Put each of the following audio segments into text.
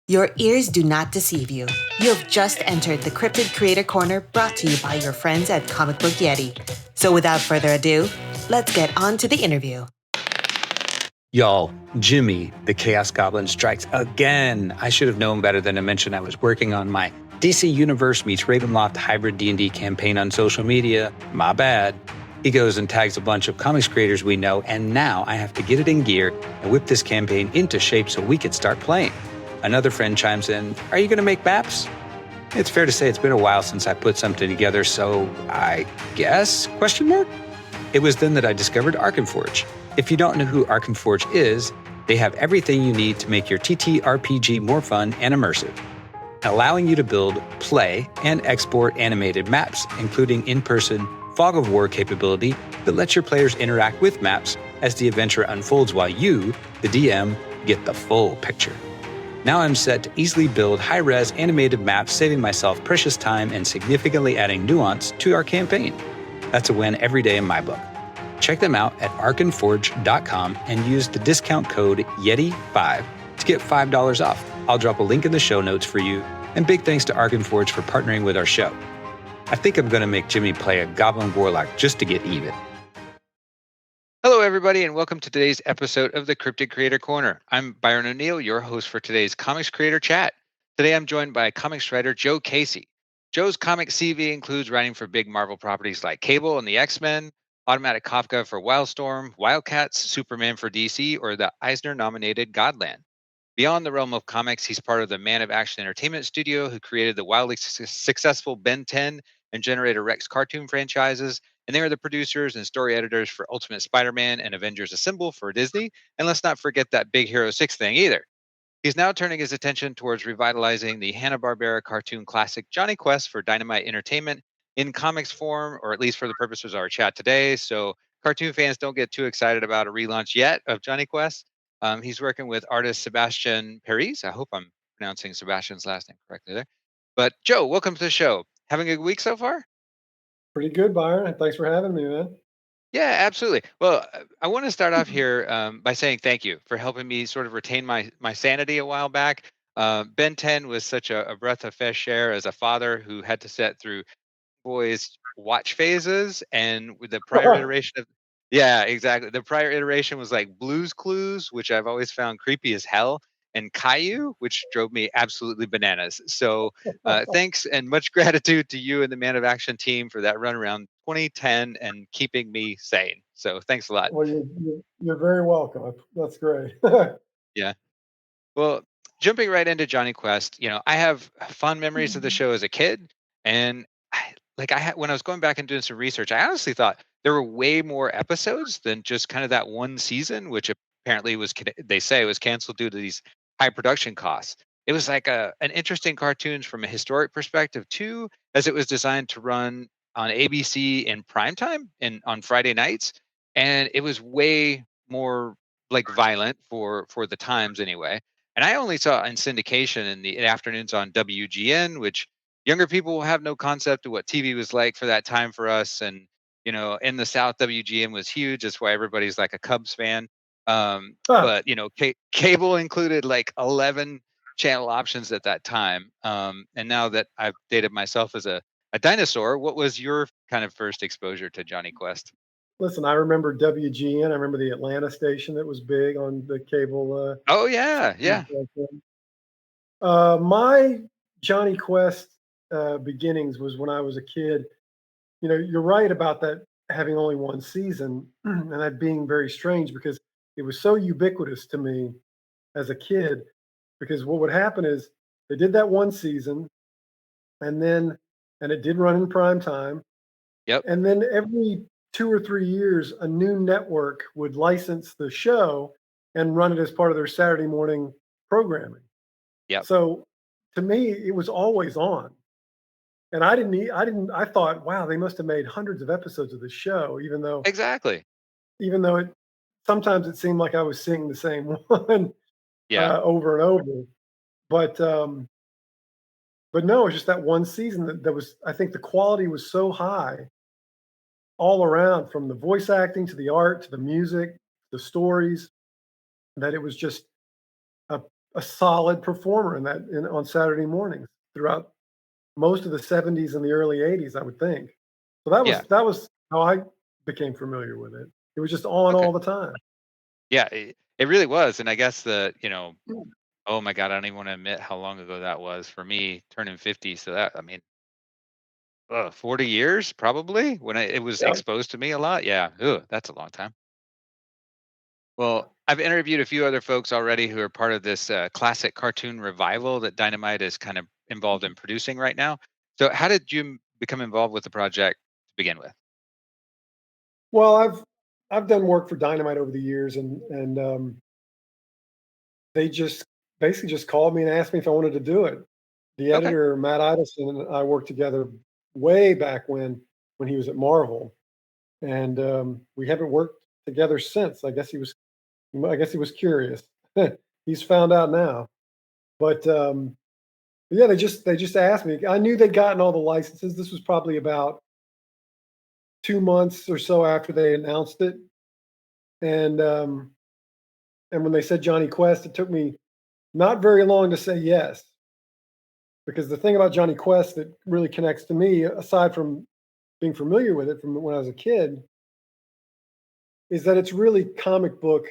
Your ears do not deceive you. You have just entered the Cryptid Creator Corner brought to you by your friends at Comic Book Yeti. So without further ado, let's get on to the interview. Y'all, Jimmy, the Chaos Goblin, strikes again. I should have known better than to mention I was working on my DC Universe meets Ravenloft hybrid D&D campaign on social media. My bad. He goes and tags a bunch of comics creators we know, and now I have to get it in gear and whip this campaign into shape so we can start playing. Another friend chimes in, "Are you going to make maps?" It's fair to say it's been a while since I put something together, so I guess? Question mark? It was then that I discovered Arkenforge. If you don't know who Arkenforge is, they have everything you need to make your TTRPG more fun and immersive, allowing you to build, play, and export animated maps, including in-person fog of war capability that lets your players interact with maps as the adventure unfolds while you, the DM, get the full picture. Now I'm set to easily build high-res animated maps, saving myself precious time and significantly adding nuance to our campaign. That's a win every day in my book. Check them out at arkenforge.com and use the discount code YETI5 to get $5 off. I'll drop a link in the show notes for you, and big thanks to Arkenforge for partnering with our show. I think I'm going to make Jimmy play a Goblin Warlock just to get even. Hello, everybody, and welcome to today's episode of the Cryptid Creator Corner. I'm Byron O'Neill, your host for today's Comics Creator Chat. Today, I'm joined by comics writer Joe Casey. Joe's comic CV includes writing for big Marvel properties like Cable and the X-Men, Automatic Kafka for Wildstorm, Wildcats, Superman for DC, or the Eisner Nominated Godland. Beyond the realm of comics, he's part of the Man of Action Entertainment studio who created the wildly successful Ben 10 and Generator Rex cartoon franchises, and they are the producers and story editors for Ultimate Spider-Man and Avengers Assemble for Disney, and let's not forget that Big Hero 6 thing either. He's now turning his attention towards revitalizing the Hanna Barbera cartoon classic Jonny Quest for Dynamite Entertainment in comics form, or at least for the purposes of our chat today. So cartoon fans don't get too excited about a relaunch yet of Jonny Quest. He's working with artist Sebastian Piriz. I hope I'm pronouncing Sebastian's last name correctly there. But Joe, welcome to the show. Having a good week so far? Pretty good, Byron. Thanks for having me, man. Yeah, absolutely. Well, I want to start off here by saying thank you for helping me sort of retain my sanity a while back. Ben 10 was such a breath of fresh air as a father who had to sit through boys' watch phases, and with the prior iteration of yeah, exactly. The prior iteration was like Blue's Clues, which I've always found creepy as hell, and Caillou, which drove me absolutely bananas. So thanks and much gratitude to you and the Man of Action team for that run around 2010 and keeping me sane. So thanks a lot. Well, you're very welcome. That's great. Yeah. Well, jumping right into Jonny Quest, I have fond memories of the show as a kid, and when I was going back and doing some research, I honestly thought there were way more episodes than just kind of that one season, which apparently they say was canceled due to these high production costs. It was like an interesting cartoon from a historic perspective too, as it was designed to run on ABC in primetime and on Friday nights, and it was way more like violent for the times anyway. And I only saw it in syndication in the afternoons on WGN, which younger people will have no concept of what TV was like for that time for us. And, in the South, WGN was huge. That's why everybody's like a Cubs fan. But, cable included like 11 channel options at that time. And now that I've dated myself as a dinosaur, what was your kind of first exposure to Jonny Quest? Listen, I remember WGN. I remember the Atlanta station that was big on the cable. Oh, yeah. Yeah. My Jonny Quest beginnings was when I was a kid. You're right about that having only one season and that being very strange because it was so ubiquitous to me as a kid. Because what would happen is they did that one season, and it did run in prime time. Yep. And then every 2 or 3 years, a new network would license the show and run it as part of their Saturday morning programming. Yep. So to me, it was always on. And I thought, wow, they must have made hundreds of episodes of the show, even though Exactly. Sometimes it seemed like I was seeing the same one over and over. But no, it was just that one season that was, I think the quality was so high all around, from the voice acting to the art to the music, the stories, that it was just a solid performer on Saturday mornings throughout most of the 70s and the early 80s, I would think. So Yeah. that was how I became familiar with it. It was just on Okay. all the time. Yeah, it really was. And I guess oh my God, I don't even want to admit how long ago that was for me turning 50. So that, I mean, 40 years probably when it was Yeah. exposed to me a lot. Yeah. Ugh, that's a long time. Well, I've interviewed a few other folks already who are part of this classic cartoon revival that Dynamite is kind of involved in producing right now. So, how did you become involved with the project to begin with? Well, I've done work for Dynamite over the years, and they just basically just called me and asked me if I wanted to do it. The Okay. editor, Matt Idelson, and I worked together way back when he was at Marvel, and we haven't worked together since. I guess he was curious. He's found out now, but yeah, they just asked me. I knew they'd gotten all the licenses. This was probably about 2 months or so after they announced it, and and when they said Jonny Quest, it took me not very long to say yes. Because the thing about Jonny Quest that really connects to me, aside from being familiar with it from when I was a kid, is that it's really comic book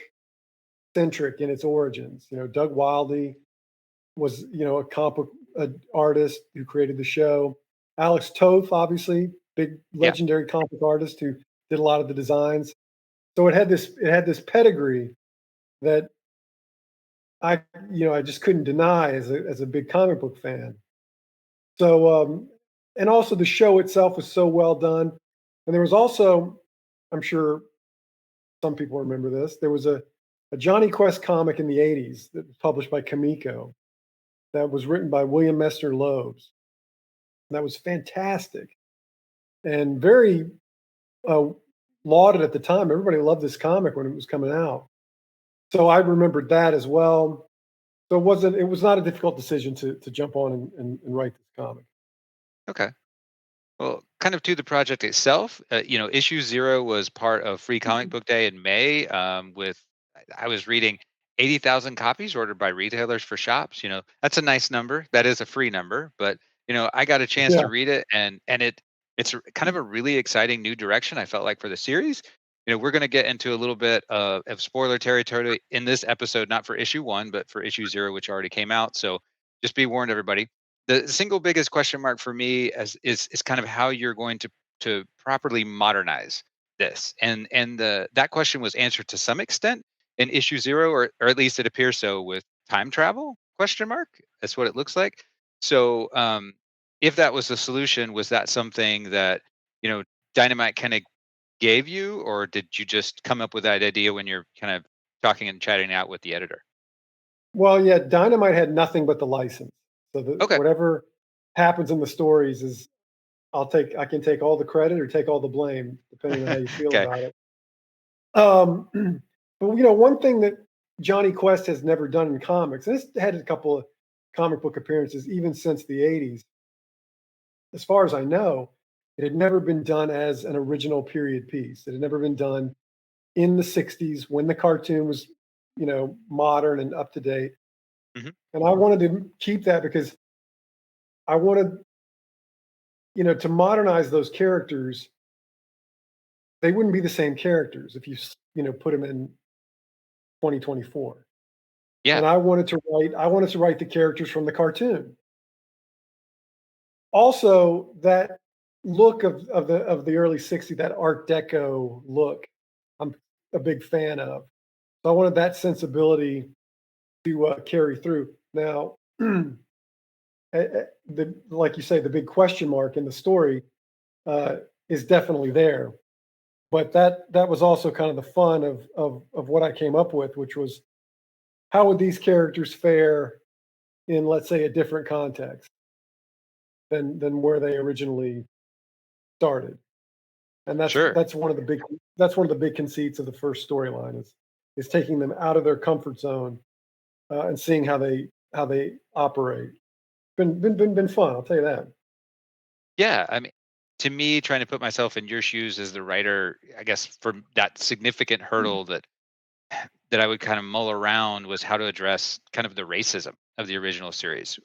centric in its origins. Doug Wildey was, a comic book artist who created the show. Alex Toth, obviously, big Yeah. legendary comic book artist who did a lot of the designs. So it had this pedigree that I just couldn't deny as a big comic book fan. So, and also the show itself was so well done. And there was also, I'm sure some people remember this, there was a Jonny Quest comic in the 80s that was published by Kamiko that was written by William Messner Loebs. That was fantastic and very uh, lauded at the time. Everybody loved this comic when it was coming out. So I remembered that as well. So it was not a difficult decision to jump on and write this comic. Okay. Well, kind of to the project itself, issue 0 was part of Free Comic Book Day in May. With I was reading 80,000 copies ordered by retailers for shops. That's a nice number. That is a free number, but I got a chance Yeah. to read it, and it's kind of a really exciting new direction. I felt like for the series. We're going to get into a little bit of spoiler territory in this episode, not for issue 1, but for issue 0, which already came out. So just be warned, everybody. The single biggest question mark for me is kind of how you're going to properly modernize this, and that question was answered to some extent in issue 0, or at least it appears so, with time travel question mark. That's what it looks like. So if that was the solution, was that something that you know Dynamite kind of gave you, or did you just come up with that idea when you're kind of talking and chatting out with the editor? Well, yeah, Dynamite had nothing but the license. So Okay. whatever happens in the stories is I can take all the credit or take all the blame, depending on how you feel Okay. about it. But one thing that Jonny Quest has never done in comics, and this had a couple of comic book appearances even since the 80s, as far as I know, it had never been done as an original period piece. It had never been done in the 60s when the cartoon was, modern and up to date. Hmm. And I wanted to keep that because I wanted, to modernize those characters. They wouldn't be the same characters if put them in 2024. Yeah. And I wanted to write the characters from the cartoon. Also, that look of the early 60s, that Art Deco look, I'm a big fan of. So I wanted that sensibility to carry through. Now, like you say, the big question mark in the story uh, is definitely there. But that was also kind of the fun of what I came up with, which was how would these characters fare in, let's say, a different context than where they originally started. And Sure. that's one of the big conceits of the first storyline is taking them out of their comfort zone and seeing how they operate. Been fun, I'll tell you that. Yeah, I mean, to me, trying to put myself in your shoes as the writer, I guess for that significant hurdle that I would kind of mull around was how to address kind of the racism of the original series,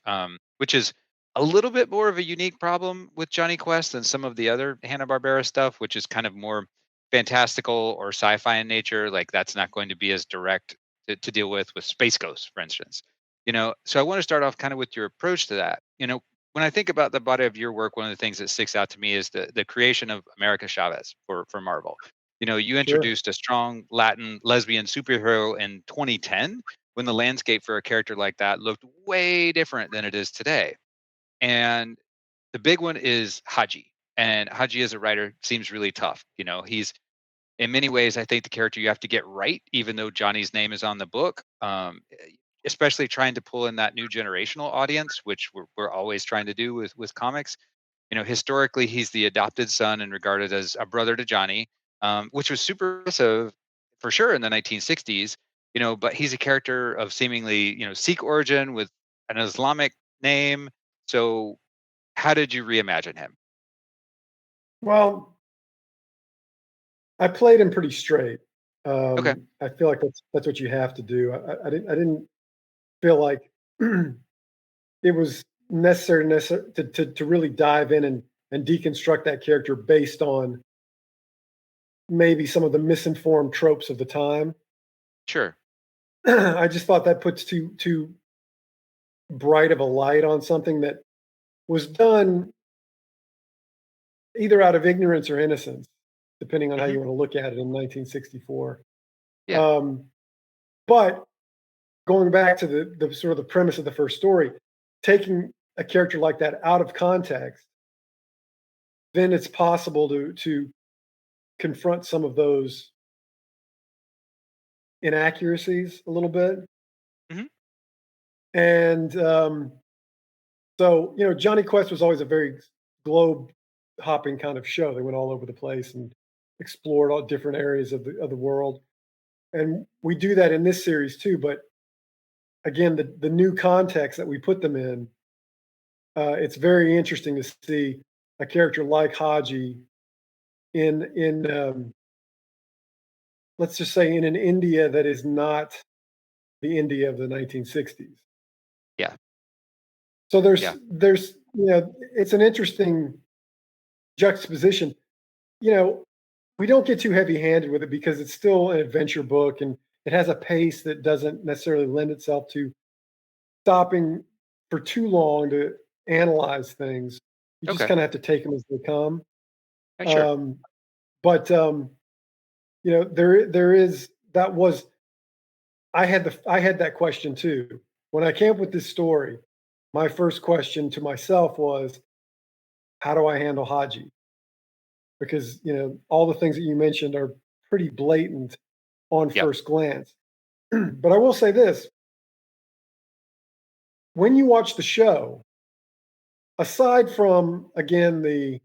which is a little bit more of a unique problem with Jonny Quest than some of the other Hanna Barbera stuff, which is kind of more fantastical or sci-fi in nature. Like that's not going to be as direct to deal with Space Ghost, for instance. So I want to start off kind of with your approach to that. When I think about the body of your work, one of the things that sticks out to me is the creation of America Chavez for Marvel. You Sure. introduced a strong Latin lesbian superhero in 2010 when the landscape for a character like that looked way different than it is today. And the big one is Haji. And Haji as a writer seems really tough. He's in many ways, I think the character you have to get right, even though Johnny's name is on the book. Especially trying to pull in that new generational audience, which we're always trying to do with comics. Historically, he's the adopted son and regarded as a brother to Johnny, which was super progressive for sure in the 1960s. But he's a character of seemingly Sikh origin with an Islamic name. So, how did you reimagine him? Well, I played him pretty straight. Okay, I feel like that's what you have to do. I didn't feel like it was necessary to really dive in and deconstruct that character based on maybe some of the misinformed tropes of the time. sure. I just thought that puts too bright of a light on something that was done either out of ignorance or innocence, depending on how Hmm. you want to look at it in 1964. Yeah. Um, but going back to the sort of the premise of the first story, taking a character like that out of context, then it's possible to confront some of those inaccuracies a little bit. Hmm. And so, Johnny Quest was always a very globe hopping kind of show. They went all over the place and explored all different areas of the world. And we do that in this series too. But again, the new context that we put them in, it's very interesting to see a character like Haji in let's just say in an India that is not the India of the 1960s. Yeah. So Yeah. there's it's an interesting juxtaposition. You know, we don't get too heavy-handed with it because it's still an adventure book and it has a pace that doesn't necessarily lend itself to stopping for too long to analyze things. You just Okay. kind of have to take them as they come. Sure. Um, but there is that was I had that question too. When I came up with this story, my first question to myself was, how do I handle Haji? Because all the things that you mentioned are pretty blatant on Yep. first glance. But I will say this: when you watch the show, aside from again the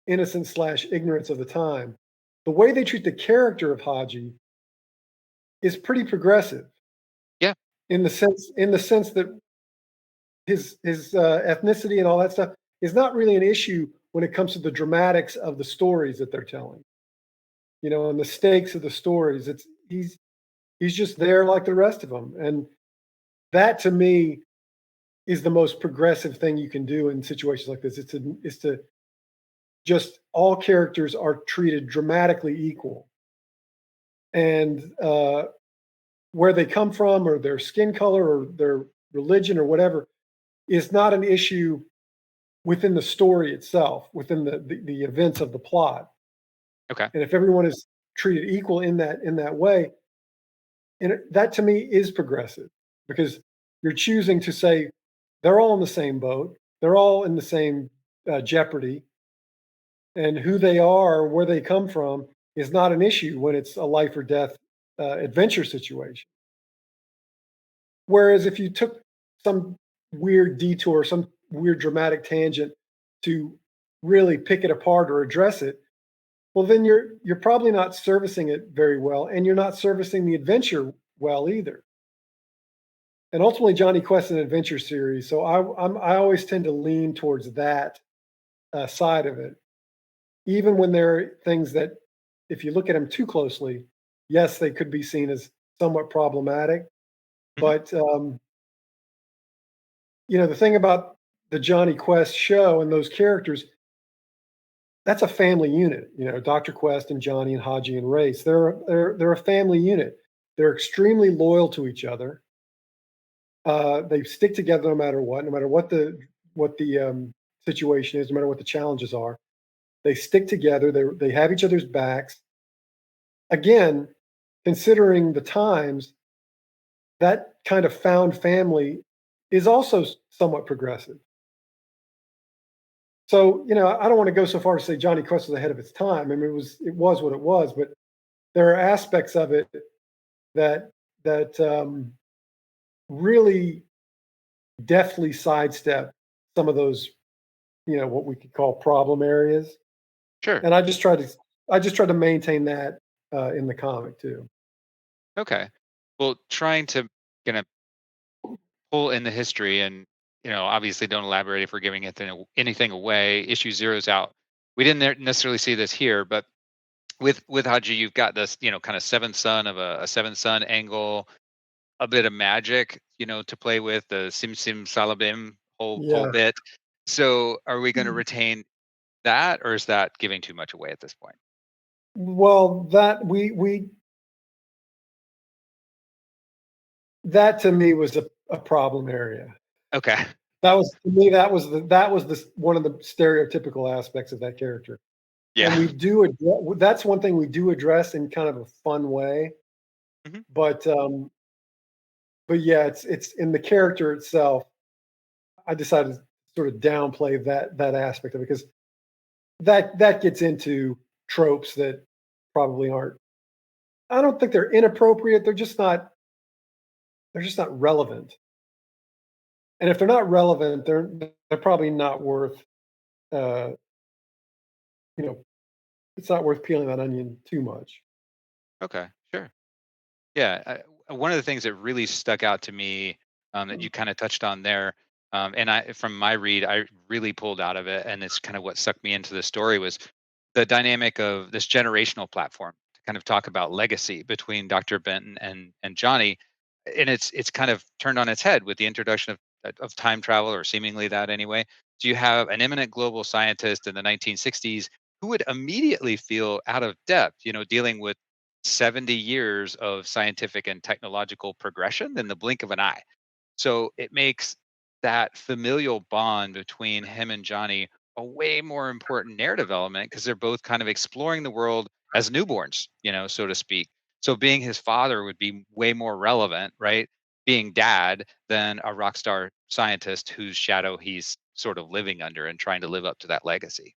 innocence slash ignorance of the time, the way they treat the character of Haji is pretty progressive Yeah. in the sense that his ethnicity and all that stuff is not really an issue when it comes to the dramatics of the stories that they're telling. And the stakes of the stories. He's just there like the rest of them, and that to me is the most progressive thing you can do in situations like this. Is to just all characters are treated dramatically equal, and where they come from or their skin color or their religion or whatever is not an issue within the story itself, within the events of the plot. Okay. And if everyone is treated equal in that way, and that to me is progressive because you're choosing to say they're all in the same boat, they're all in the same jeopardy, and who they are, where they come from, is not an issue when it's a life or death adventure situation. Whereas if you took some weird detour, some weird dramatic tangent to really pick it apart or address it, well, then you're probably not servicing it very well, and you're not servicing the adventure well either. And ultimately, Johnny Quest is an adventure series, so I always tend to lean towards that side of it, even when there are things that, if you look at them too closely, yes, they could be seen as somewhat problematic, Mhm. but the thing about the Jonny Quest show and those characters, that's a family unit. Dr. Quest and Johnny and Haji and Race. They're a family unit. They're extremely loyal to each other. They stick together no matter what the situation is, no matter what the challenges are. They stick together. They have each other's backs. Again, considering the times, that kind of found family is also somewhat progressive. So, I don't want to go so far to say Jonny Quest was ahead of its time. I mean, it was what it was, but there are aspects of it that really deftly sidestep some of those, what we could call problem areas. Sure. And I just try to maintain that in the comic too. Okay. Well, trying to kind of pull in the history and, obviously don't elaborate if we're giving anything away. Issue zero's out. We didn't necessarily see this here, but with Haji, you've got this, kind of seventh son of a seventh son angle, a bit of magic, to play with the Sim Sim Salabim whole Yeah. bit. So are we going to retain that, or is that giving too much away at this point? Well, that to me was a problem area. Okay. That was to me that was the one of the stereotypical aspects of that character. And Yeah. that's one thing we do address in kind of a fun way. Mhm. But yeah, it's in the character itself. I decided to sort of downplay that aspect of it because that gets into tropes that probably aren't. I don't think they're inappropriate. They're just not relevant. And if they're not relevant, they're probably not worth. Uh, you know, it's not worth peeling that onion too much. Okay. Sure. Yeah, one of the things that really stuck out to me, that you kind of touched on there, and from my read, I really pulled out of it, and it's kind of what sucked me into the story was the dynamic of this generational platform to kind of talk about legacy between Dr. Benton and Johnny, and it's kind of turned on its head with the introduction of time travel, or seemingly that anyway. So you have an eminent global scientist in the 1960s who would immediately feel out of depth, dealing with 70 years of scientific and technological progression in the blink of an eye. So it makes that familial bond between him and Johnny a way more important narrative element because they're both kind of exploring the world as newborns, so to speak. So being his father would be way more relevant, right? Being dad than a rock star scientist whose shadow he's sort of living under and trying to live up to that legacy.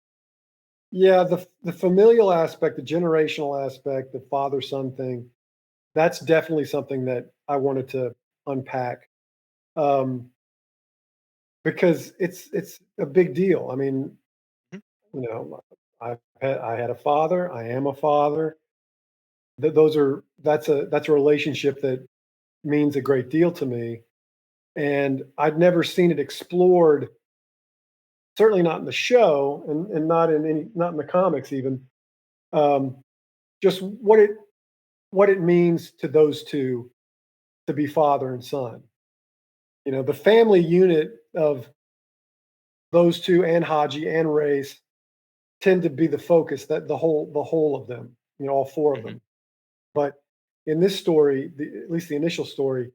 Yeah, the familial aspect, the generational aspect, the father son thing, that's definitely something that I wanted to unpack, um, because it's a big deal. I mean, Mhm. I had a father. I am a father. That's a relationship that means a great deal to me, and I'd never seen it explored. Certainly not in the show, and not in the comics even. Um, just what it means to those two to be father and son. The family unit of those two and Haji and Race tend to be the focus, that the whole of them, all four of Mhm. them. But in this story, at least the initial story,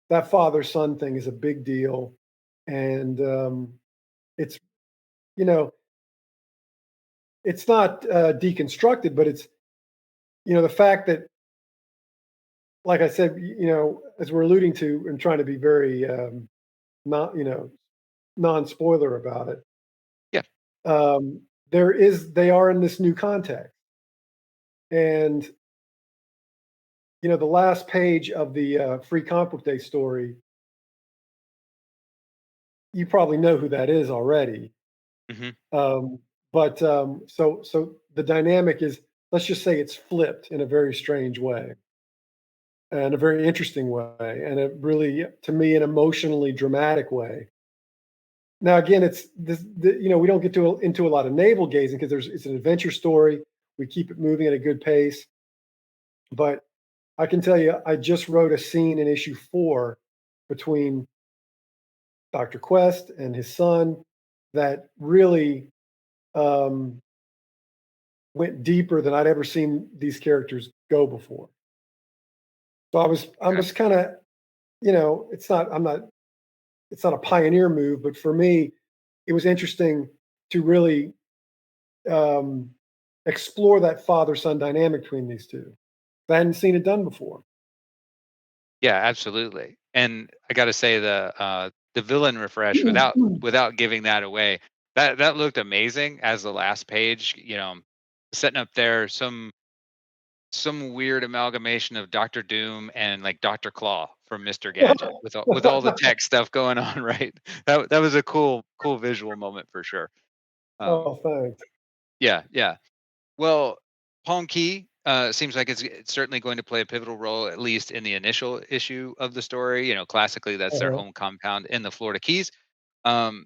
that father son thing is a big deal, and it's you know it's not deconstructed, but it's the fact that, like I said, as we're alluding to and trying to be very not non spoiler about it. Yeah. They are in this new context, and the last page of the free comic book day story, you probably know who that is already. Hmm. But so the dynamic is, let's just say, it's flipped in a very strange way and a very interesting way, and a really, to me, an emotionally dramatic way. Now, again, it's this, we don't get into a lot of navel gazing because it's an adventure story. We keep it moving at a good pace, but I can tell you, I just wrote a scene in issue 4 between Dr. Quest and his son that really um, went deeper than I'd ever seen these characters go before. So I'm Okay. just kind of, it's not a pioneer move, but for me, it was interesting to really um, explore that father son dynamic between these two. I hadn't seen it done before. Yeah, absolutely. And I got to say the villain refresh without giving that away. That looked amazing as the last page, setting up there some weird amalgamation of Doctor Doom and like Dr. Claw from Mr. Gadget with all the tech stuff going on, right? That was a cool visual moment for sure. Um Oh, thanks. yeah, yeah. Well, Palm Key seems like it's certainly going to play a pivotal role, at least in the initial issue of the story. Classically, that's their Uh-huh. home compound in the Florida Keys. Um,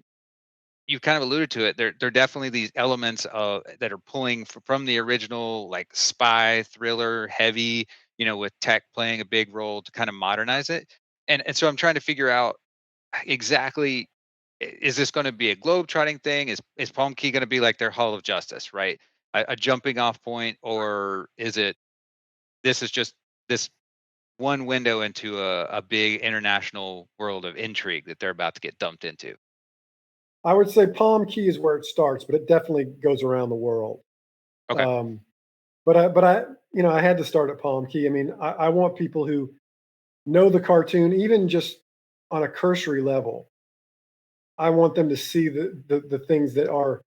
you kind of alluded to it. There are definitely these elements of that are pulling from the original, like spy thriller, heavy. With tech playing a big role to kind of modernize it. And so I'm trying to figure out exactly, is this going to be a globe trotting thing? Is Palm Key going to be like their Hall of Justice, right? A jumping off point, or is it this is just this one window into a big international world of intrigue that they're about to get dumped into? I would say Palm Key is where it starts, but it definitely goes around the world. Okay. Um, but I had to start at Palm Key. I mean, I want people who know the cartoon, even just on a cursory level. I want them to see the things that are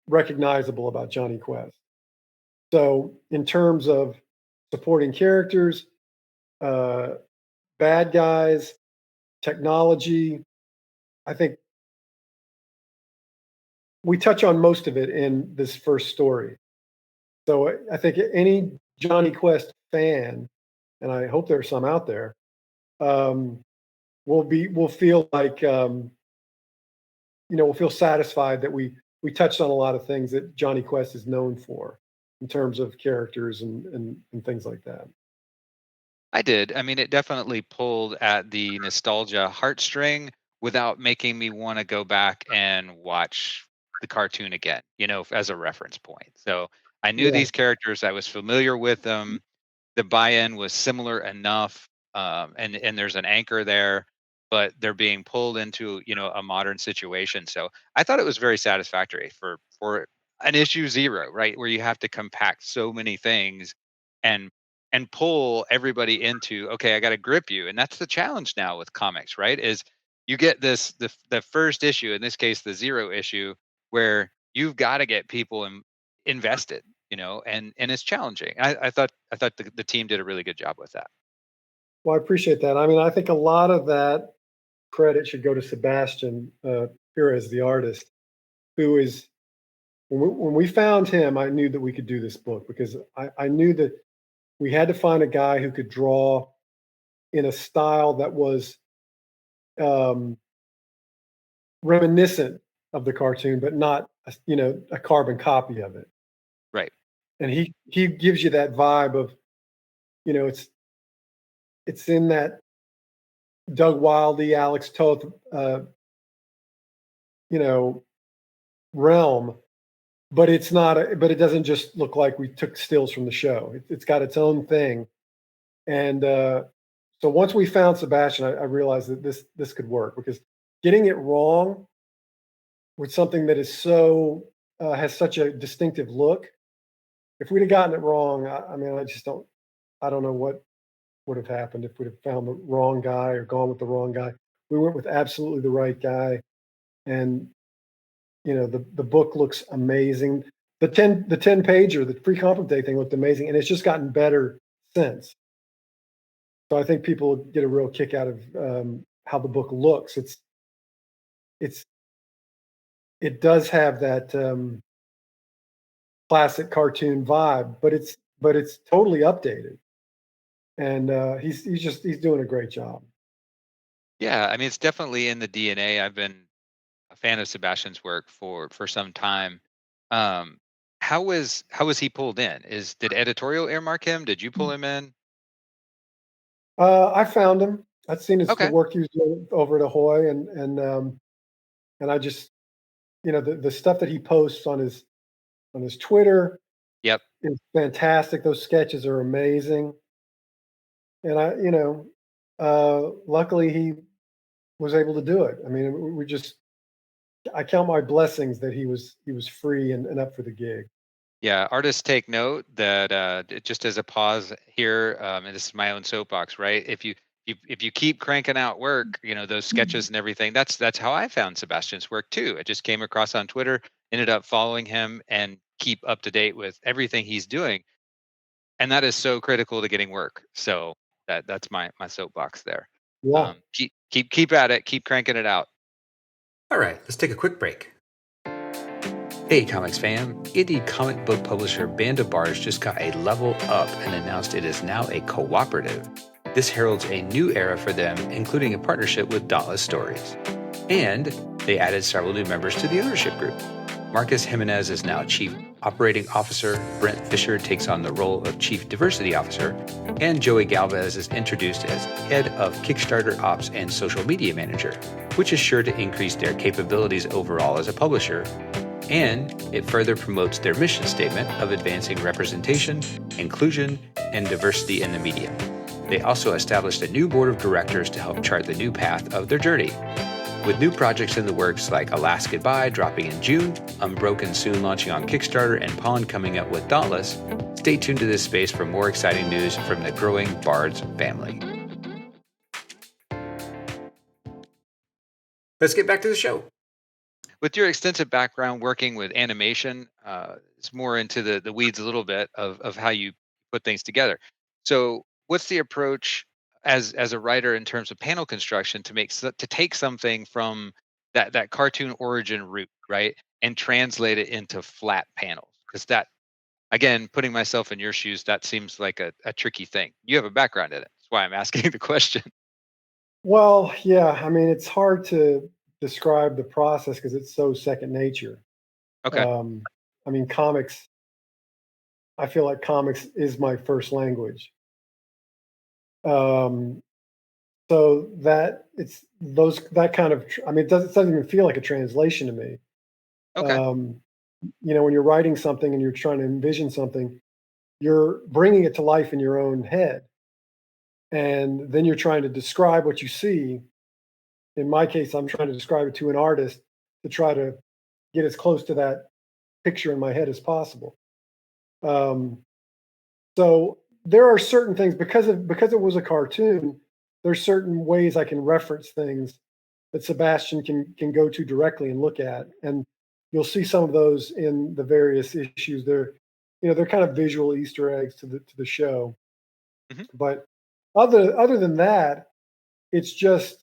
recognizable about Johnny Quest. So, in terms of supporting characters, uh, bad guys, technology, I think we touch on most of it in this first story. So I think any Johnny Quest fan, and I hope there are some out there, um, will feel like we'll feel satisfied that we touched on a lot of things that Johnny Quest is known for in terms of characters and things like that. I did. I mean, it definitely pulled at the nostalgia heartstring without making me want to go back and watch the cartoon again, as a reference point. So I knew Yeah, these characters, I was familiar with them. The buy-in was similar enough, and there's an anchor there, but they're being pulled into a modern situation. So I thought it was very satisfactory for an issue zero, right, where you have to compact so many things and and pull everybody into, okay, I got to grip you. And that's the challenge now with comics, right? Is you get the first issue, in this case the zero issue, where you've got to get people invested, and it's challenging. I thought the team did a really good job with that. well, I appreciate that. I mean, I think a lot of that credit should go to Sebastian Piriz, the artist, who is when we found him, I knew that we could do this book because I knew that we had to find a guy who could draw in a style that was um, reminiscent of the cartoon, but not a carbon copy of it. Right. And he gives you that vibe of you know it's in that Doug Wildey, Alex Toth, you know realm, but it's not. But it doesn't just look like we took stills from the show. It's got its own thing. And so once we found Sebastian, I realized that this could work because getting it wrong with something that is so has such a distinctive look. If we'd have gotten it wrong, I mean, I just don't. I don't know what would have happened if we'd have found the wrong guy or gone with the wrong guy. We went with absolutely the right guy, and the book looks amazing. The ten pager, the free compliment day thing looked amazing, and it's just gotten better since. So I think people get a real kick out of how the book looks. It's it does have that classic cartoon vibe, but it's totally updated, and he's doing a great job. Yeah, I mean, it's definitely in the DNA. I've been a fan of Sebastian's work for some time. Um, how was he pulled in? Did editorial earmark him? Did you pull him in? I found him. I'd seen the Okay. work he was doing over at Ahoy, and I just, the stuff that he posts on his Twitter Yep. is fantastic. Those sketches are amazing, and luckily he was able to do it. I mean, I count my blessings that he was free and up for the gig. Yeah, artists take note that just as a pause here, and this is my own soapbox, right? If you keep cranking out work, those sketches and everything. That's how I found Sebastian's work too. I just came across on Twitter, ended up following him, and keep up to date with everything he's doing, and that is so critical to getting work. So that's my soapbox there. Yeah. Keep at it, keep cranking it out. All right, let's take a quick break. Hey, comics fam. Indie comic book publisher Band of Bars just got a level up and announced it is now a cooperative. This heralds a new era for them, including a partnership with Dauntless Stories. And they added several new members to the ownership group. Marcus Jimenez is now Chief Operating Officer, Brent Fisher takes on the role of Chief Diversity Officer, and Joey Galvez is introduced as Head of Kickstarter Ops and Social Media Manager, which is sure to increase their capabilities overall as a publisher. And it further promotes their mission statement of advancing representation, inclusion, and diversity in the medium. They also established a new board of directors to help chart the new path of their journey. With new projects in the works like Alas Goodbye dropping in June, Unbroken soon launching on Kickstarter, and Pawn coming up with Dauntless, stay tuned to this space for more exciting news from the growing Bards family. Let's get back to the show. With your extensive background working with animation, it's more into the weeds a little bit of how you put things together. So, what's the approach as a writer in terms of panel construction to take something from that cartoon origin route, right, and translate it into flat panels? Because that, again, putting myself in your shoes, that seems like a tricky thing. You have a background in it. That's why I'm asking the question. Well, yeah. I mean, it's hard to describe the process because it's so second nature. Okay. Um, I mean, comics. I feel like comics is my first language. Um, so that it's those that kind of. I mean, it doesn't even feel like a translation to me. Okay. Um, when you're writing something and you're trying to envision something, you're bringing it to life in your own head, and then you're trying to describe what you see. In my case, I'm trying to describe it to an artist to try to get as close to that picture in my head as possible. Um, so there are certain things because it was a cartoon. There's certain ways I can reference things that Sebastian can go to directly and look at, and you'll see some of those in the various issues. They're kind of visual Easter eggs to the show. Mhm. But other than that, it's just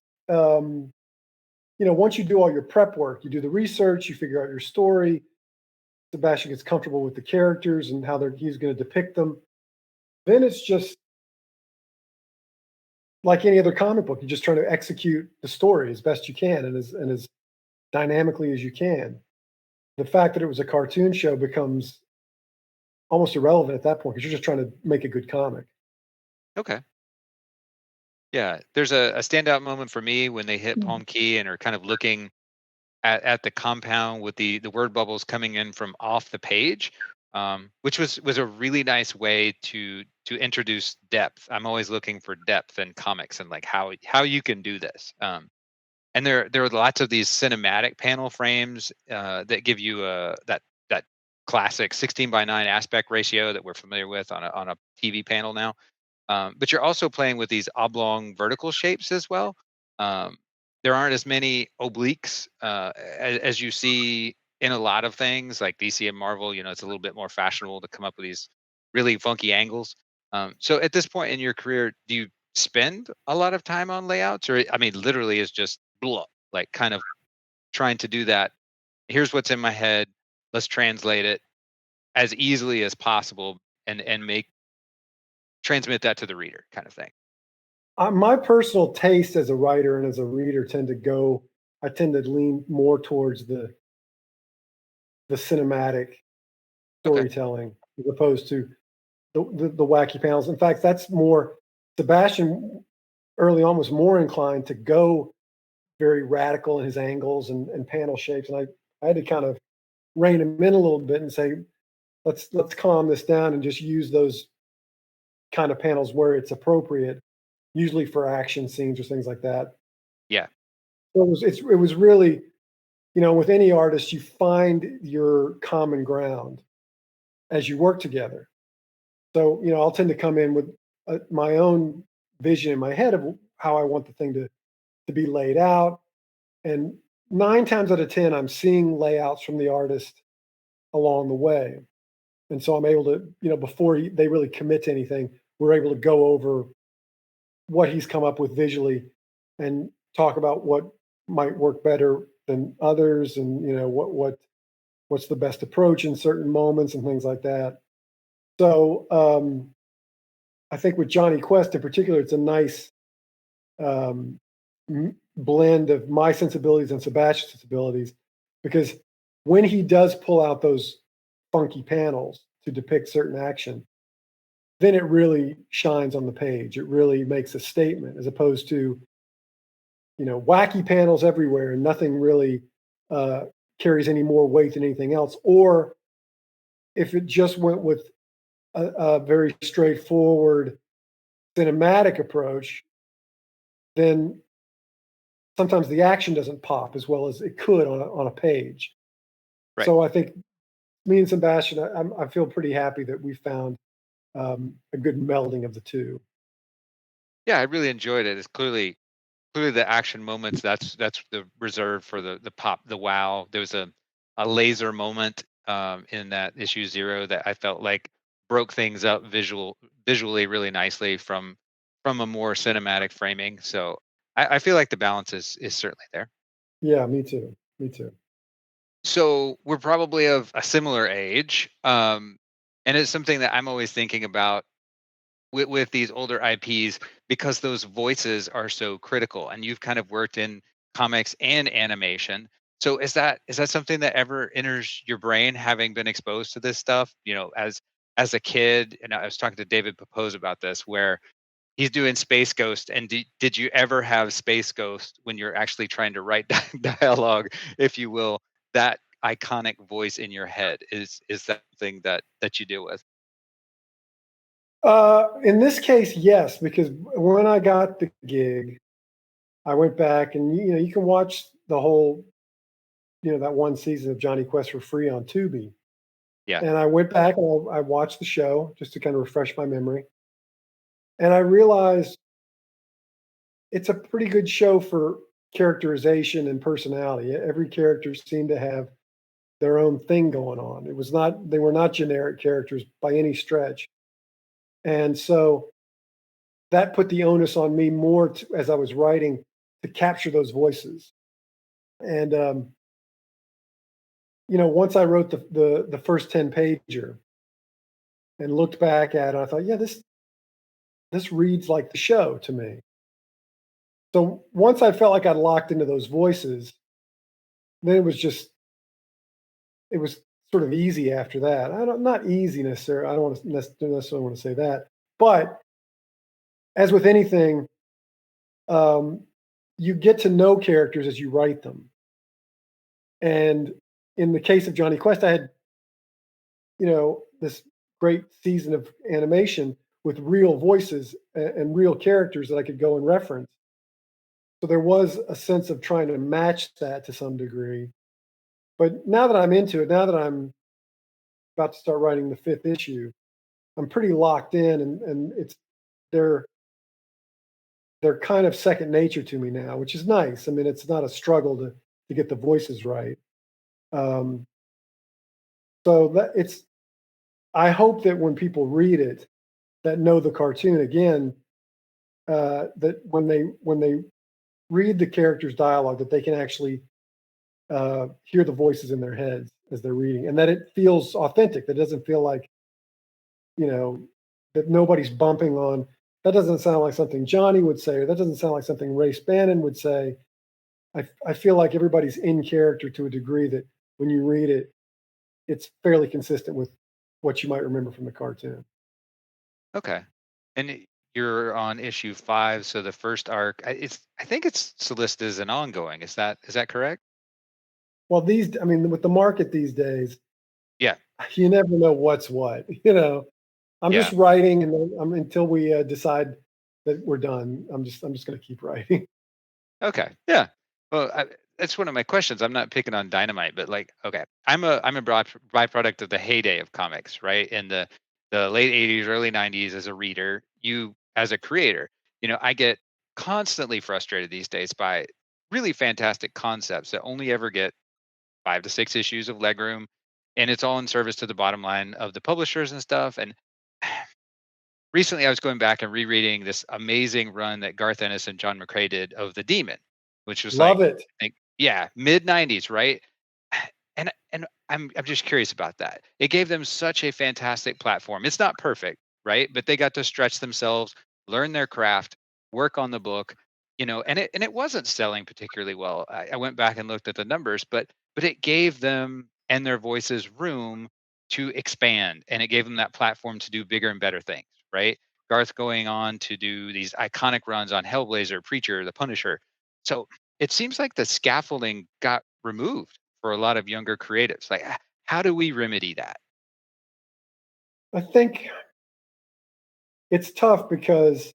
once you do all your prep work, you do the research, you figure out your story. Sebastian gets comfortable with the characters and how he's going to depict them. Then it's just like any other comic book. You're just trying to execute the story as best you can and as dynamically as you can. The fact that it was a cartoon show becomes almost irrelevant at that point because you're just trying to make a good comic. Okay. Yeah, there's a standout moment for me when they hit Palm Key and are kind of looking at the compound with the word bubbles coming in from off the page, which was a really nice way to introduce depth. I'm always looking for depth in comics and like how you can do this. And there are lots of these cinematic panel frames that give you that classic 16:9 aspect ratio that we're familiar with on a TV panel now. But you're also playing with these oblong vertical shapes as well. Um, there aren't as many obliques as you see in a lot of things like DC and Marvel. It's a little bit more fashionable to come up with these really funky angles. So at this point in your career, do you spend a lot of time on layouts, or I mean, literally is just blah, like kind of trying to do that? Here's what's in my head. Let's translate it as easily as possible and make transmit that to the reader, kind of thing. My personal taste as a writer and as a reader I tend to lean more towards the cinematic Okay. storytelling as opposed to the wacky panels. In fact, that's more Sebastian early on was more inclined to go very radical in his angles and panel shapes. And I had to kind of rein him in a little bit and say, let's calm this down and just use those kind of panels where it's appropriate, usually for action scenes or things like that. Yeah. So it was really, with any artist, you find your common ground as you work together. So, I'll tend to come in with my own vision in my head of how I want the thing to be laid out. And 9 times out of 10, I'm seeing layouts from the artist along the way. And so I'm able to, before they really commit to anything, we're able to go over what he's come up with visually and talk about what might work better than others and, what's the best approach in certain moments and things like that. So I think with Jonny Quest in particular, it's a nice blend of my sensibilities and Sebastian's sensibilities, because when he does pull out those funky panels to depict certain action, then it really shines on the page. It really makes a statement, as opposed to, wacky panels everywhere and nothing really carries any more weight than anything else. Or if it just went with a very straightforward cinematic approach, then sometimes the action doesn't pop as well as it could on a page. Right. So I think me and Sebastian, I feel pretty happy that we found a good melding of the two. Yeah, I really enjoyed it. It's clearly the action moments. That's the reserve for the pop, the wow. There was a laser moment in that issue 0 that I felt like broke things up visually really nicely from a more cinematic framing. So I feel like the balance is certainly there. Yeah, me too. Me too. So we're probably of a similar age, and it's something that I'm always thinking about with these older IPs, because those voices are so critical. And you've kind of worked in comics and animation. So is that something that ever enters your brain, having been exposed to this stuff? As a kid, and I was talking to David Papose about this, where he's doing Space Ghost. And did you ever have Space Ghost when you're actually trying to write dialogue, if you will, that iconic voice in your head? Is that something that you deal with? In this case, yes, because when I got the gig, I went back and you can watch the whole, that one season of Jonny Quest for free on Tubi. Yeah. And I went back and I watched the show just to kind of refresh my memory. And I realized it's a pretty good show for characterization and personality. Every character seemed to have their own thing going on. They were not generic characters by any stretch. And so that put the onus on me more as I was writing, to capture those voices. And once I wrote the first 10 pager and looked back at it, I thought, yeah, this reads like the show to me. So once I felt like I'd locked into those voices, then it was sort of easy after that. Not easy necessarily. I don't want to necessarily want to say that, but as with anything, you get to know characters as you write them. And in the case of Jonny Quest, I had, this great season of animation with real voices and real characters that I could go and reference. So there was a sense of trying to match that to some degree. But now that I'm into it, now that I'm about to start writing the 5th issue, I'm pretty locked in, and they're kind of second nature to me now, which is nice. I mean, it's not a struggle to get the voices right. So I hope that when people read it, that know the cartoon again, that when they read the characters' dialogue, that they can actually hear the voices in their heads as they're reading, and that it feels authentic. That doesn't feel like, that nobody's bumping on. That doesn't sound like something Johnny would say, or that doesn't sound like something Ray Spannon would say. I feel like everybody's in character to a degree that when you read it, it's fairly consistent with what you might remember from the cartoon. Okay. And you're on issue 5, so the first arc, I think it's listed as an ongoing. Is that correct? Well, I mean, with the market these days, Yeah. you never know what's what. You know, I'm Yeah. just writing, and then, until we decide that we're done, I'm just going to keep writing. Okay. Yeah. Well, that's one of my questions. I'm not picking on Dynamite, but like, okay, I'm a broad byproduct of the heyday of comics, right? In the late '80s, early '90s, as a reader, you as a creator, I get constantly frustrated these days by really fantastic concepts that only ever get 5 to 6 issues of legroom, and it's all in service to the bottom line of the publishers and stuff. And recently I was going back and rereading this amazing run that Garth Ennis and John McCrae did of The Demon, which was like, Love it. yeah, mid '90s, right? And I'm just curious about that. It gave them such a fantastic platform. It's not perfect, right? But they got to stretch themselves, learn their craft, work on the book, and it wasn't selling particularly well. I went back and looked at the numbers, but it gave them and their voices room to expand, and it gave them that platform to do bigger and better things, right? Garth going on to do these iconic runs on Hellblazer, Preacher, The Punisher. So it seems like the scaffolding got removed for a lot of younger creatives. Like, how do we remedy that? I think it's tough because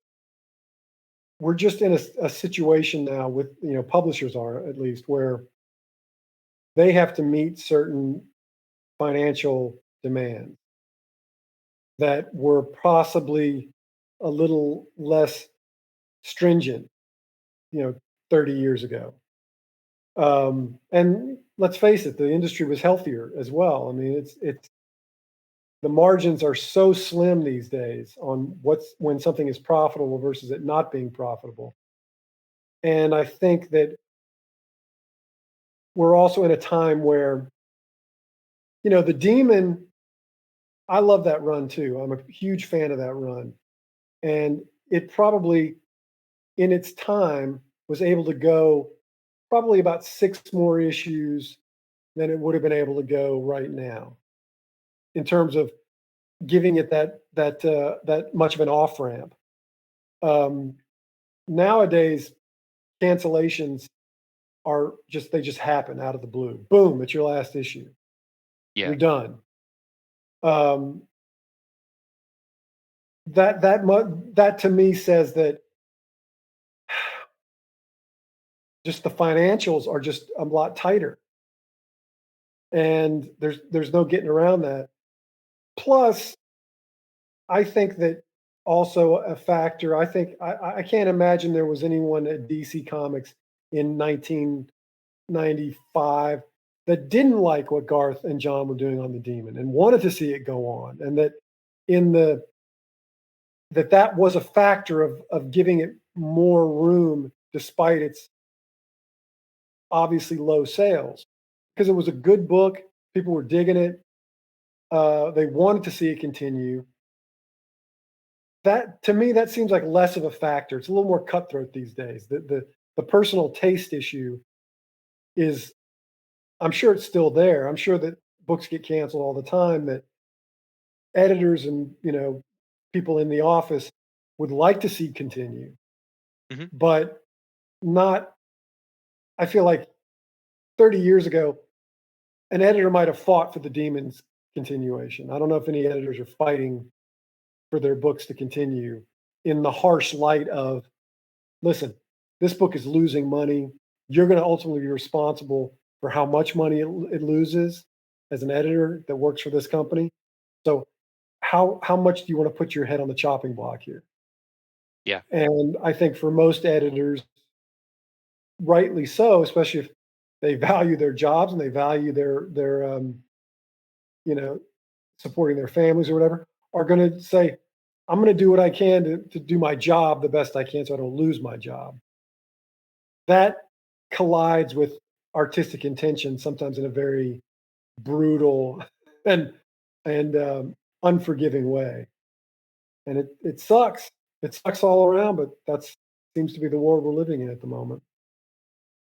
we're just in a situation now with, publishers are, at least, where they have to meet certain financial demands that were possibly a little less stringent, you know, 30 years ago. And let's face it, the industry was healthier as well. I mean, it's the margins are so slim these days on when something is profitable versus it not being profitable. And I think that we're also in a time where, the Demon, I love that run too. I'm a huge fan of that run. And it probably, in its time, was able to go probably about 6 more issues than it would have been able to go right now, in terms of giving it that much of an off ramp. Um, Nowadays, cancellations they just happen out of the blue. Boom! It's your last issue. Yeah. You're done. Um, that to me says that just the financials are just a lot tighter, and there's no getting around that. Plus, I think that also a factor. I think I can't imagine there was anyone at DC Comics in 1995 that didn't like what Garth and John were doing on the Demon and wanted to see it go on, and that in the that was a factor of giving it more room despite its obviously low sales, because it was a good book. People were digging it. They wanted to see it continue. That, to me, that seems like less of a factor. It's a little more cutthroat these days. The personal taste issue is, I'm sure it's still there. I'm sure that books get canceled all the time, that editors and, people in the office would like to see continue, Hmm. but not. I feel like 30 years ago, an editor might have fought for the Demon's continuation. I don't know if any editors are fighting for their books to continue in the harsh light of, listen, this book is losing money. You're going to ultimately be responsible for how much money it loses as an editor that works for this company. So how much do you want to put your head on the chopping block here? Yeah. And I think for most editors, rightly so, especially if they value their jobs and they value their you know supporting their families or whatever, are going to say, I'm going to do what I can to do my job the best I can so I don't lose my job. That collides with artistic intention sometimes in a very brutal and unforgiving way, and it sucks. It sucks all around, but that's seems to be the world we're living in at the moment.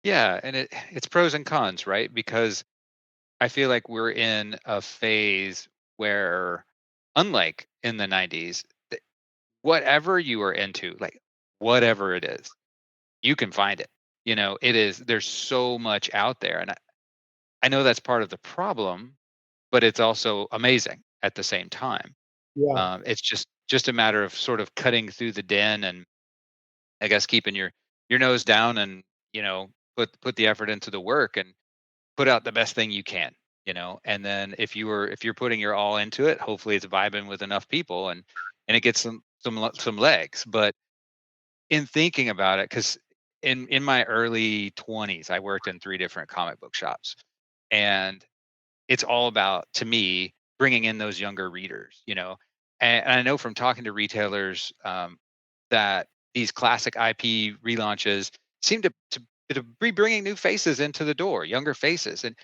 Yeah. And it's pros and cons, right? Because I feel like we're in a phase where, unlike in the 90s, whatever you are into, like whatever it is, you can find it. It is, there's so much out there. And I know that's part of the problem, but it's also amazing at the same time. Yeah. It's just a matter of sort of cutting through the den, and I guess keeping your nose down, and put the effort into the work and put out the best thing you can. And then if you're putting your all into it, hopefully it's vibing with enough people, and it gets some legs. But in thinking about it, because in my early 20s, I worked in 3 different comic book shops, and it's all about, to me, bringing in those younger readers. And I know from talking to retailers, that these classic IP relaunches seem to be bringing new faces into the door, younger faces. And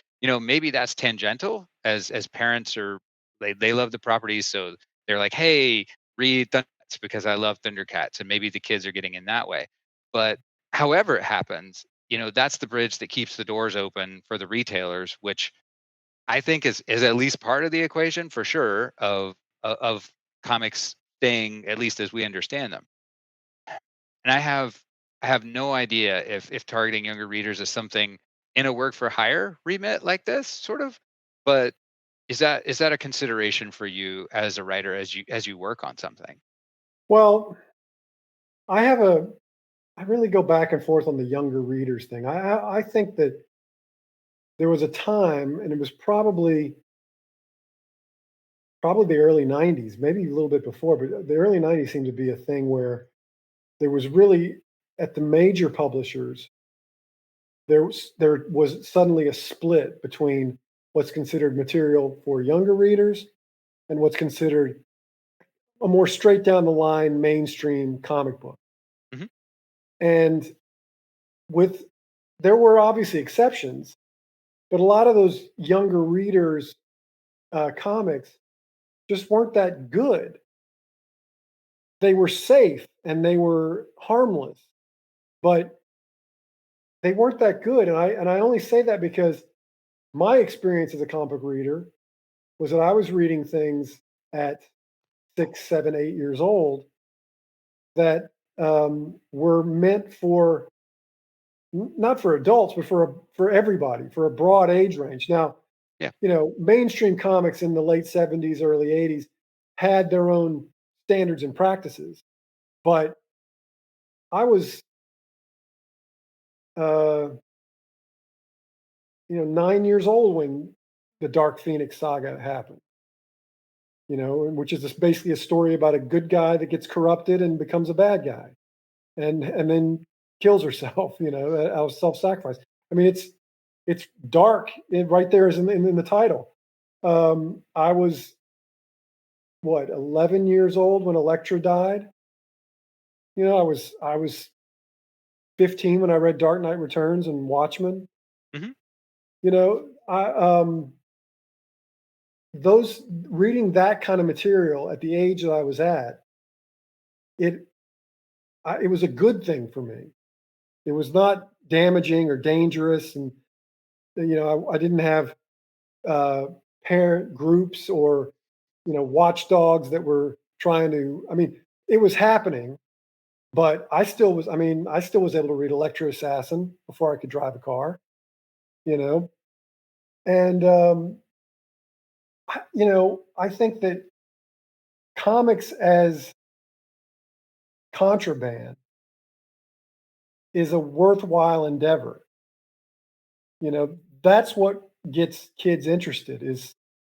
maybe that's tangential, as parents are, they love the properties, so they're like, hey, read Thundercats because I love Thundercats, and maybe the kids are getting in that way. But however it happens, that's the bridge that keeps the doors open for the retailers, which I think is at least part of the equation, for sure, of comics staying, at least as we understand them. And I have no idea if targeting younger readers is something in a work for hire remit like this, sort of. But is that a consideration for you as a writer, as you work on something? Well, I have a I really go back and forth on the younger readers thing. I think that there was a time, and it was probably the early '90s, maybe a little bit before, but the early '90s seemed to be a thing where there was really, at the major publishers, there was suddenly a split between what's considered material for younger readers and what's considered a more straight down the line mainstream comic book. Hmm. And with there were obviously exceptions, but a lot of those younger readers comics just weren't that good. They were safe and they were harmless, but they weren't that good. And I only say that because my experience as a comic book reader was that I was reading things at 6, 7, 8 years old that were meant for not for adults, but for everybody, for a broad age range. Now, Yeah. mainstream comics in the late '70s, early '80s had their own standards and practices, but I was, uh, 9 years old when the Dark Phoenix saga happened. Which is basically a story about a good guy that gets corrupted and becomes a bad guy, and then kills herself. Out of self-sacrifice. I mean, it's dark. Right there is in the title. I was what 11 years old when Elektra died. I was 15 when I read Dark Knight Returns and Watchmen. Hmm. I those reading that kind of material at the age that I was at, it it was a good thing for me. It was not damaging or dangerous, and I didn't have uh, parent groups or watchdogs that were trying to. I mean, it was happening, but I still was. I mean, I still was able to read Electro Assassin before I could drive a car. You know, and I think that comics as contraband is a worthwhile endeavor. That's what gets kids interested.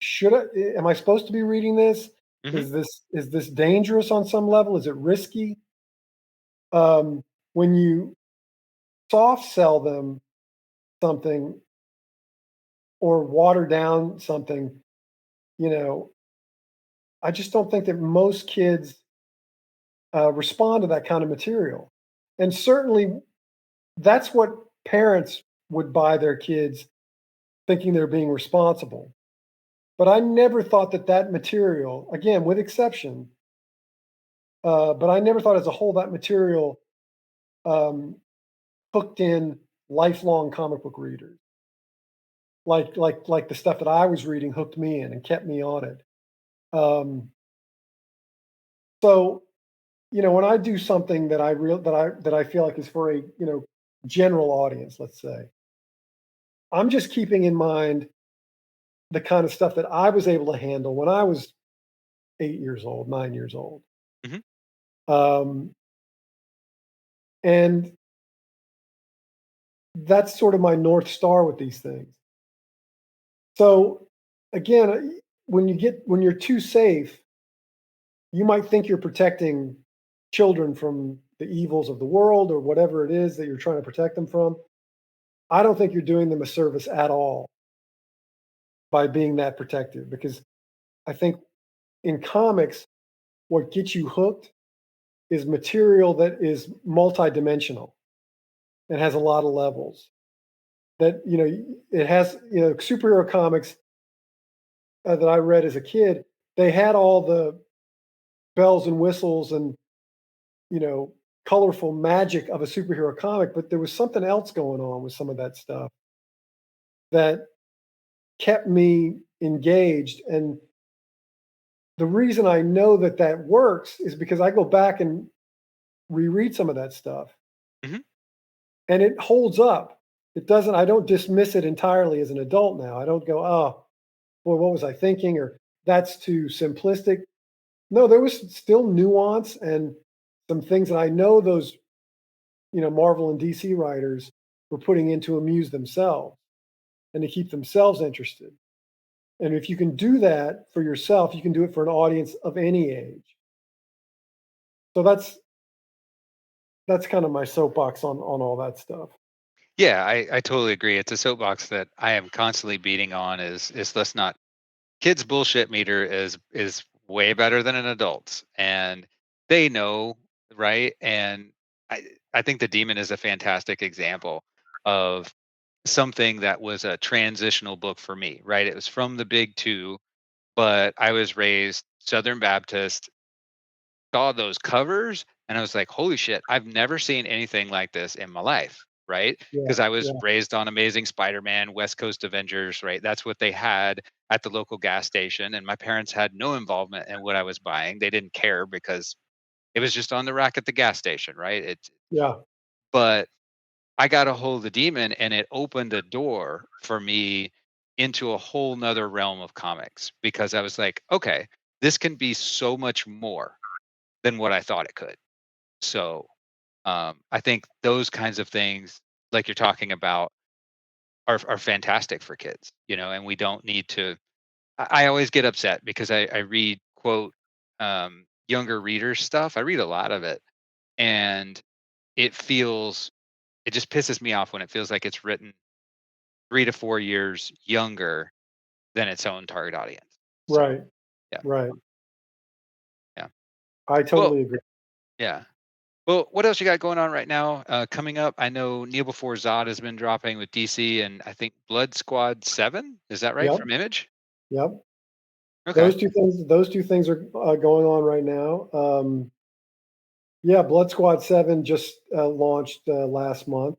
Should I? Am I supposed to be reading this? Hmm. Is this dangerous on some level? Is it risky? When you soft sell them something or water down something, you know, I just don't think that most kids respond to that kind of material. And certainly, that's what parents would buy their kids thinking they're being responsible. But I never thought that material, again, with exception, but I never thought as a whole that material um, hooked in lifelong comic book readers. Like the stuff that I was reading hooked me in and kept me on it. Um, so when I do something that I feel like is for a general audience, let's say, I'm just keeping in mind the kind of stuff that I was able to handle when I was 8 years old, 9 years old. Mhm. Um, and that's sort of my North Star with these things. So again, when you're too safe, you might think you're protecting children from the evils of the world or whatever it is that you're trying to protect them from. I don't think you're doing them a service at all by being that protective, because I think in comics, what gets you hooked is material that is multidimensional and has a lot of levels. That it has superhero comics that I read as a kid. They had all the bells and whistles and you know colorful magic of a superhero comic, but there was something else going on with some of that stuff that kept me engaged. And the reason I know that that works is because I go back and reread some of that stuff, Mhm. and it holds up. It doesn't. I don't dismiss it entirely as an adult now. I don't go, oh boy, what was I thinking, or that's too simplistic. No, there was still nuance and some things that I know those Marvel and DC writers were putting in to amuse themselves and to keep themselves interested. And if you can do that for yourself, you can do it for an audience of any age. So that's kind of my soapbox on all that stuff. Yeah, I totally agree. It's a soapbox that I am constantly beating on is let's not kids bullshit meter is way better than an adult's, and they know, right? And I think the demon is a fantastic example of something that was a transitional book for me, right? It was from the big two, but I was raised Southern Baptist, saw those covers, and I was like, holy shit, I've never seen anything like this in my life, right? Yeah, Because I was yeah, raised on Amazing Spider-Man, West Coast Avengers, right? That's what they had at the local gas station. And my parents had no involvement in what I was buying. They didn't care because it was just on the rack at the gas station, right? yeah. But I got a hold of the demon and it opened a door for me into a whole nother realm of comics because I was like, okay, this can be so much more than what I thought it could. So I think those kinds of things, like you're talking about, are fantastic for kids, and we don't need to. I always get upset because I read quote younger readers stuff. I read a lot of it, and it feels it just pisses me off when it feels like it's written 3 to 4 years younger than its own target audience. So Right, yeah, right. yeah. I Well, totally agree. yeah. Well, what else you got going on right now? Coming up, I know Kneel Before Zod has been dropping with DC, and I think Blood Squad 7. Is that right Yep, from Image? yep. Okay. Those two things are going on right now. Yeah, Blood Squad 7 just launched last month,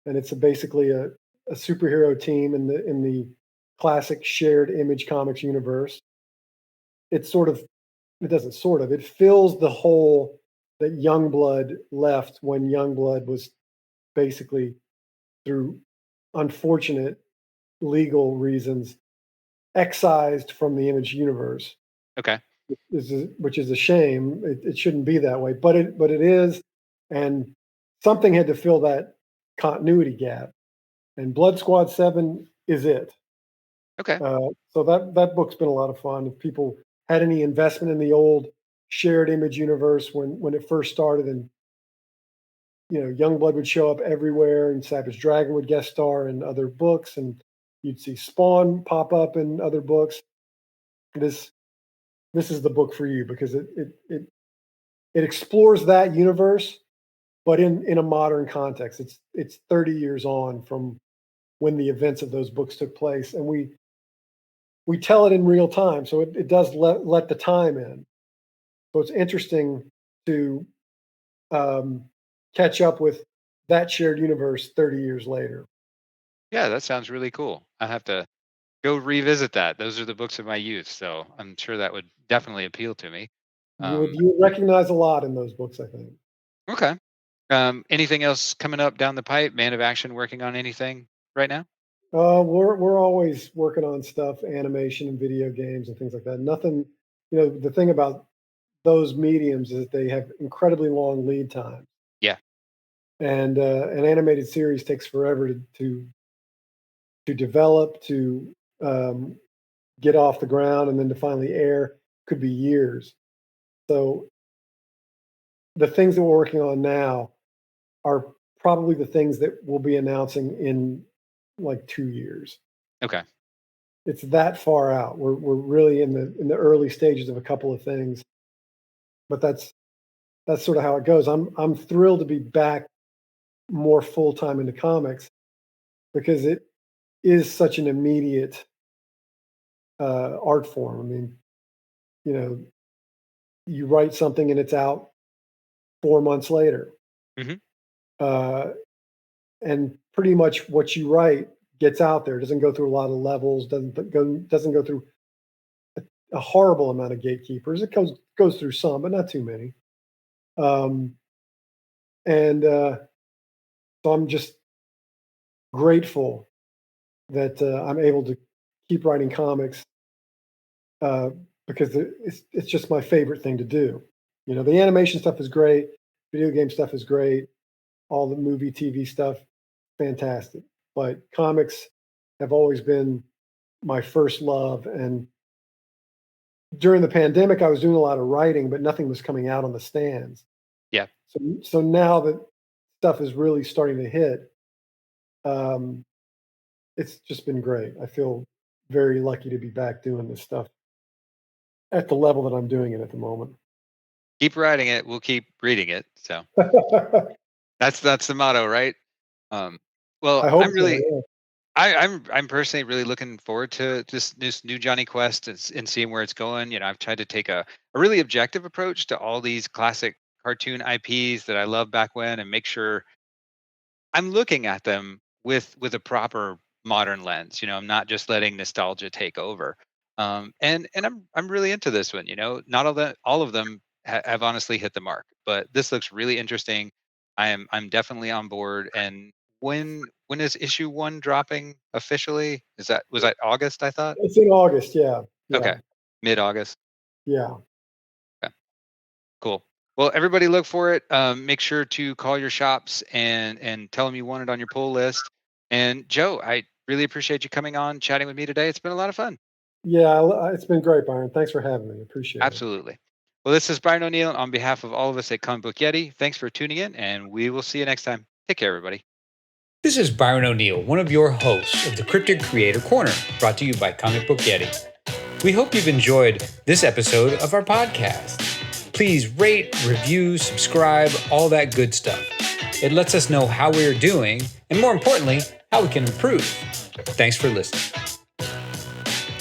and it's basically a superhero team in the classic shared image comics universe. It's sort of it doesn't sort of it fills the hole that Youngblood left when Youngblood was basically, through unfortunate legal reasons, excised from the image universe. Okay. Which is a shame. It shouldn't be that way, but it is, and something had to fill that continuity gap, and Blood Squad 7 is it. Okay. So that book's been a lot of fun. If people had any investment in the old shared image universe when it first started, and Youngblood would show up everywhere, and Savage Dragon would guest star in other books, and you'd see Spawn pop up in other books. This this is the book for you because it explores that universe, but in a modern context. It's 30 years on from when the events of those books took place, and we tell it in real time, so it does let the time in. So it's interesting to um, catch up with that shared universe 30 years later. Yeah, that sounds really cool. I have to go revisit that. Those are the books of my youth, so I'm sure that would definitely appeal to me. You would recognize a lot in those books, I think. Okay. Anything else coming up down the pipe? Man of Action working on anything right now? We're always working on stuff, animation and video games and things like that. Nothing, the thing about those mediums is they have incredibly long lead times. Yeah. And an animated series takes forever to develop, to get off the ground, and then to finally air could be years. So the things that we're working on now are probably the things that we'll be announcing in like 2 years. Okay. It's that far out. We're really in the early stages of a couple of things, but that's sort of how it goes. I'm thrilled to be back more full time into comics because it is such an immediate art form. I mean, you write something and it's out 4 months later. Mm-hmm. And pretty much what you write gets out there. It doesn't go through a lot of levels, doesn't go through a horrible amount of gatekeepers. It goes through some, but not too many. So I'm just grateful that I'm able to keep writing comics because it's just my favorite thing to do. The animation stuff is great. Video game stuff is great. All the movie, TV stuff, fantastic. But comics have always been my first love. And during the pandemic, I was doing a lot of writing, but nothing was coming out on the stands. Yeah. So now that stuff is really starting to hit, it's just been great. I feel very lucky to be back doing this stuff at the level that I'm doing it at the moment. Keep writing it. We'll keep reading it. So that's the motto, right? Well, I hope I'm really, so, yeah. I'm personally really looking forward to this new Jonny Quest and seeing where it's going. I've tried to take a really objective approach to all these classic cartoon IPs that I loved back when, and make sure I'm looking at them with a proper modern lens. I'm not just letting nostalgia take over. And I'm really into this one. Not all of them have honestly hit the mark, but this looks really interesting. I'm definitely on board. And when is issue 1 dropping officially? Was that August? I thought. It's in August, yeah. Okay, mid-August. Yeah. Okay, cool. Well, everybody look for it. Make sure to call your shops and tell them you want it on your pull list. And Joe, I really appreciate you coming on, chatting with me today. It's been a lot of fun. Yeah, it's been great, Byron. Thanks for having me. Appreciate it. Absolutely. Well, this is Byron O'Neill on behalf of all of us at Comic Book Yeti. Thanks for tuning in, and we will see you next time. Take care, everybody. This is Byron O'Neill, one of your hosts of the Cryptid Creator Corner, brought to you by Comic Book Yeti. We hope you've enjoyed this episode of our podcast. Please rate, review, subscribe, all that good stuff. It lets us know how we're doing, and more importantly, how we can improve. Thanks for listening.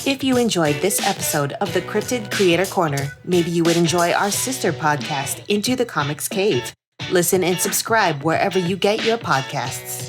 If you enjoyed this episode of the Cryptid Creator Corner, maybe you would enjoy our sister podcast, Into the Comics Cave. Listen and subscribe wherever you get your podcasts.